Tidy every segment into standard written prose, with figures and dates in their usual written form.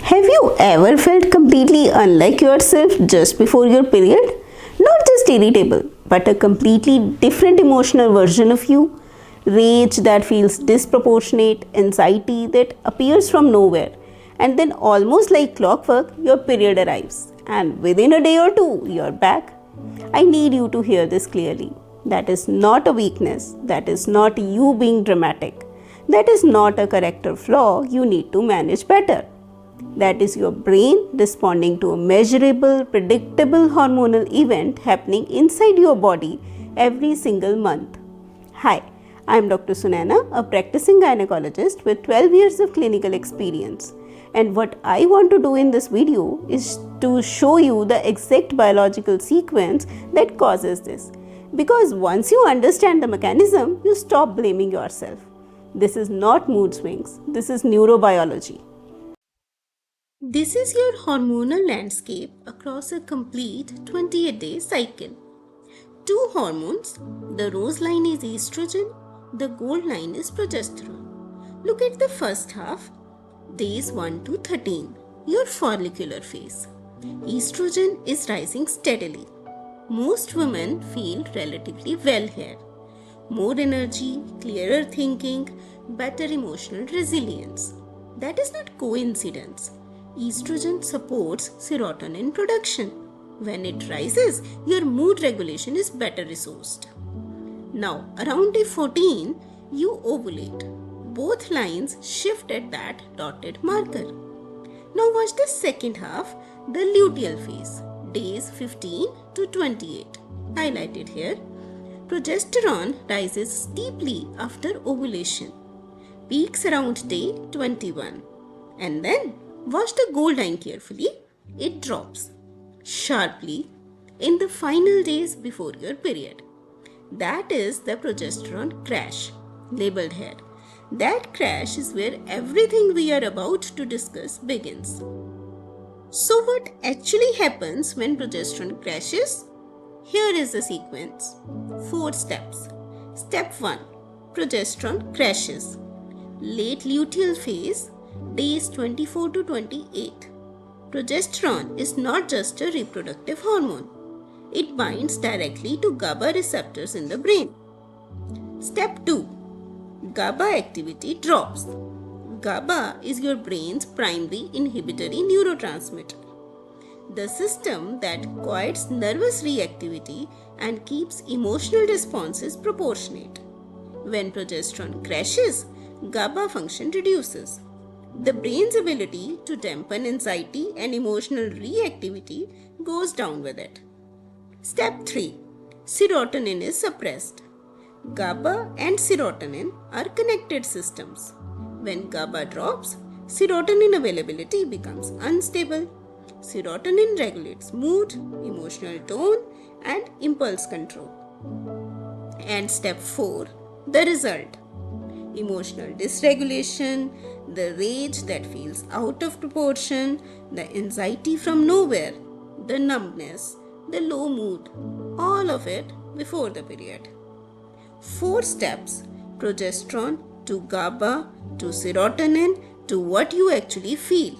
Have you ever felt completely unlike yourself just before your period? Not just irritable, but a completely different emotional version of you. Rage that feels disproportionate, anxiety that appears from nowhere, and then almost like clockwork, your period arrives, and within a day or two, you're back. I need you to hear this clearly. That is not a weakness, that is not you being dramatic, that is not a character flaw you need to manage better. That is your brain responding to a measurable, predictable hormonal event happening inside your body every single month. Hi, I am Dr. Sunana, a practicing gynecologist with 12 years of clinical experience. And what I want to do in this video is to show you the exact biological sequence that causes this. Because once you understand the mechanism, you stop blaming yourself. This is not mood swings, this is neurobiology. This is your hormonal landscape across a complete 28-day cycle. Two hormones, the rose line is estrogen, the gold line is progesterone. Look at the first half, days 1 to 13, your follicular phase. Estrogen is rising steadily. Most women feel relatively well here. More energy, clearer thinking, better emotional resilience. That is not coincidence. Estrogen supports serotonin production. When it rises, your mood regulation is better resourced. Now, around day 14, you ovulate. Both lines shift at that dotted marker. Now watch the second half, the luteal phase, days 15 to 28, highlighted here. Progesterone rises steeply after ovulation, peaks around day 21, and then watch the gold line carefully, it drops sharply in the final days before your period. That is the progesterone crash, labeled here. That crash is where everything we are about to discuss begins. So what actually happens when progesterone crashes? Here is the sequence. 4 steps. Step 1. Progesterone crashes. Late luteal phase, days 24 to 28. Progesterone is not just a reproductive hormone. It binds directly to GABA receptors in the brain. Step 2. GABA activity drops. GABA is your brain's primary inhibitory neurotransmitter, the system that quiets nervous reactivity and keeps emotional responses proportionate. When progesterone crashes, GABA function reduces. The brain's ability to dampen anxiety and emotional reactivity goes down with it. Step 3. Serotonin is suppressed. GABA and serotonin are connected systems. When GABA drops, serotonin availability becomes unstable. Serotonin regulates mood, emotional tone, and impulse control. And step 4, the result. Emotional dysregulation, the rage that feels out of proportion, the anxiety from nowhere, the numbness, the low mood, all of it before the period. 4 steps, progesterone to GABA to serotonin to what you actually feel.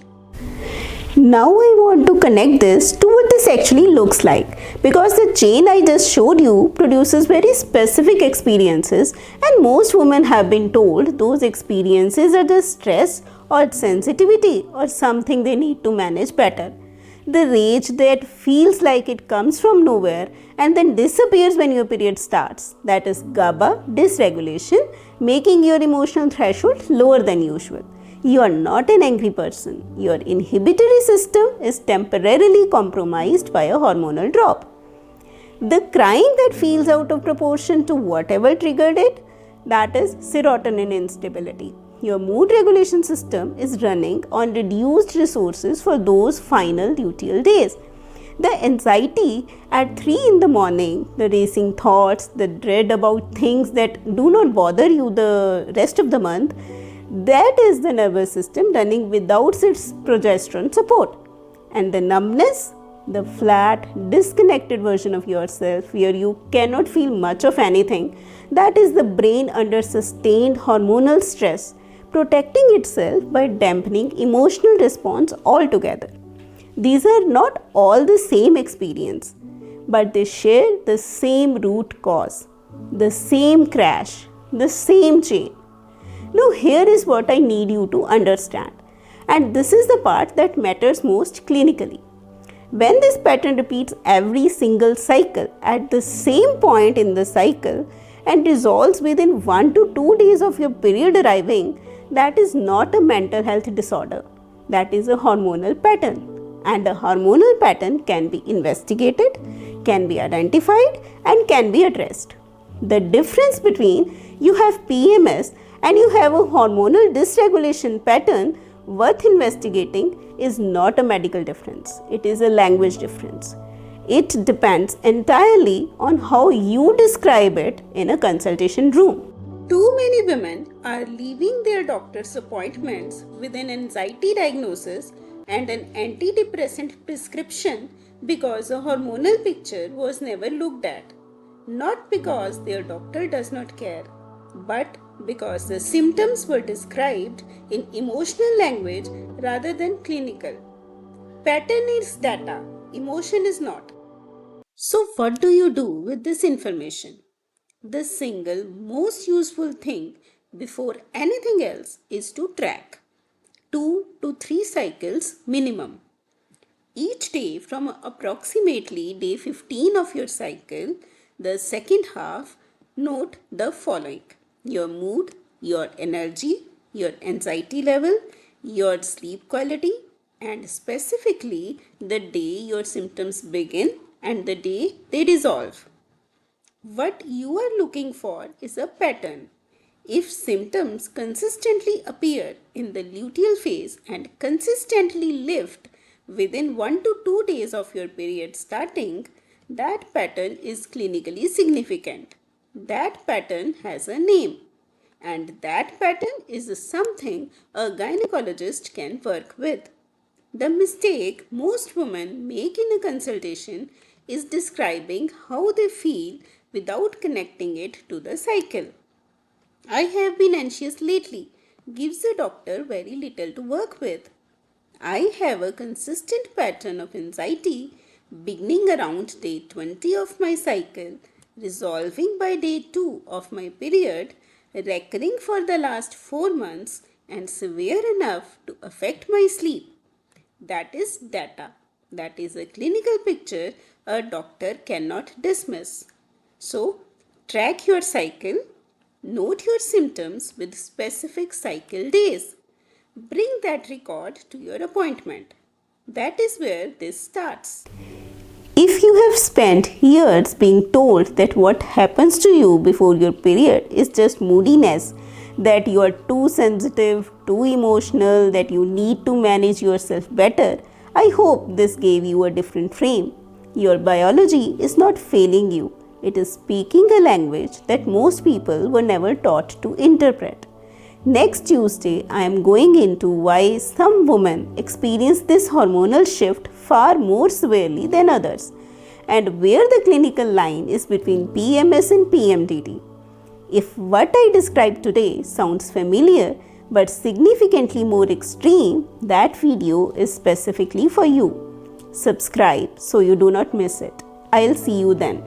Now I want to connect this to what this actually looks like, because the chain I just showed you produces very specific experiences, and most women have been told those experiences are just stress or sensitivity or something they need to manage better. The rage that feels like it comes from nowhere and then disappears when your period starts, that is GABA dysregulation, making your emotional threshold lower than usual. You are not an angry person. Your inhibitory system is temporarily compromised by a hormonal drop. The crying that feels out of proportion to whatever triggered it, that is serotonin instability. Your mood regulation system is running on reduced resources for those final luteal days. The anxiety at 3 in the morning, the racing thoughts, the dread about things that do not bother you the rest of the month, that is the nervous system running without its progesterone support. And the numbness, the flat, disconnected version of yourself where you cannot feel much of anything, that is the brain under sustained hormonal stress, protecting itself by dampening emotional response altogether. These are not all the same experience, but they share the same root cause, the same crash, the same chain. Now, here is what I need you to understand, and this is the part that matters most clinically. When this pattern repeats every single cycle at the same point in the cycle and resolves within 1 to 2 days of your period arriving, that is not a mental health disorder. That is a hormonal pattern. And a hormonal pattern can be investigated, can be identified, and can be addressed. The difference between you have PMS and you have a hormonal dysregulation pattern worth investigating is not a medical difference. It is a language difference. It depends entirely on how you describe it in a consultation room. Too many women are leaving their doctor's appointments with an anxiety diagnosis and an antidepressant prescription because a hormonal picture was never looked at. Not because their doctor does not care, but because the symptoms were described in emotional language rather than clinical. Pattern is data, emotion is not. So what do you do with this information? The single most useful thing before anything else is to track 2 to 3 cycles minimum. Each day from approximately day 15 of your cycle, the second half, note the following: your mood, your energy, your anxiety level, your sleep quality, and specifically the day your symptoms begin and the day they resolve. What you are looking for is a pattern. If symptoms consistently appear in the luteal phase and consistently lift within 1 to 2 days of your period starting, that pattern is clinically significant. That pattern has a name, and that pattern is something a gynecologist can work with. The mistake most women make in a consultation is describing how they feel without connecting it to the cycle. I have been anxious lately gives the doctor very little to work with. I have a consistent pattern of anxiety beginning around day 20 of my cycle, resolving by day 2 of my period, recurring for the last 4 months, and severe enough to affect my sleep. That is data. That is a clinical picture a doctor cannot dismiss. So, track your cycle. Note your symptoms with specific cycle days. Bring that record to your appointment. That is where this starts. If you have spent years being told that what happens to you before your period is just moodiness, that you are too sensitive, too emotional, that you need to manage yourself better, I hope this gave you a different frame. Your biology is not failing you. It is speaking a language that most people were never taught to interpret. Next Tuesday, I am going into why some women experience this hormonal shift far more severely than others, and where the clinical line is between PMS and PMDD. If what I described today sounds familiar but significantly more extreme, that video is specifically for you. Subscribe so you do not miss it. I'll see you then.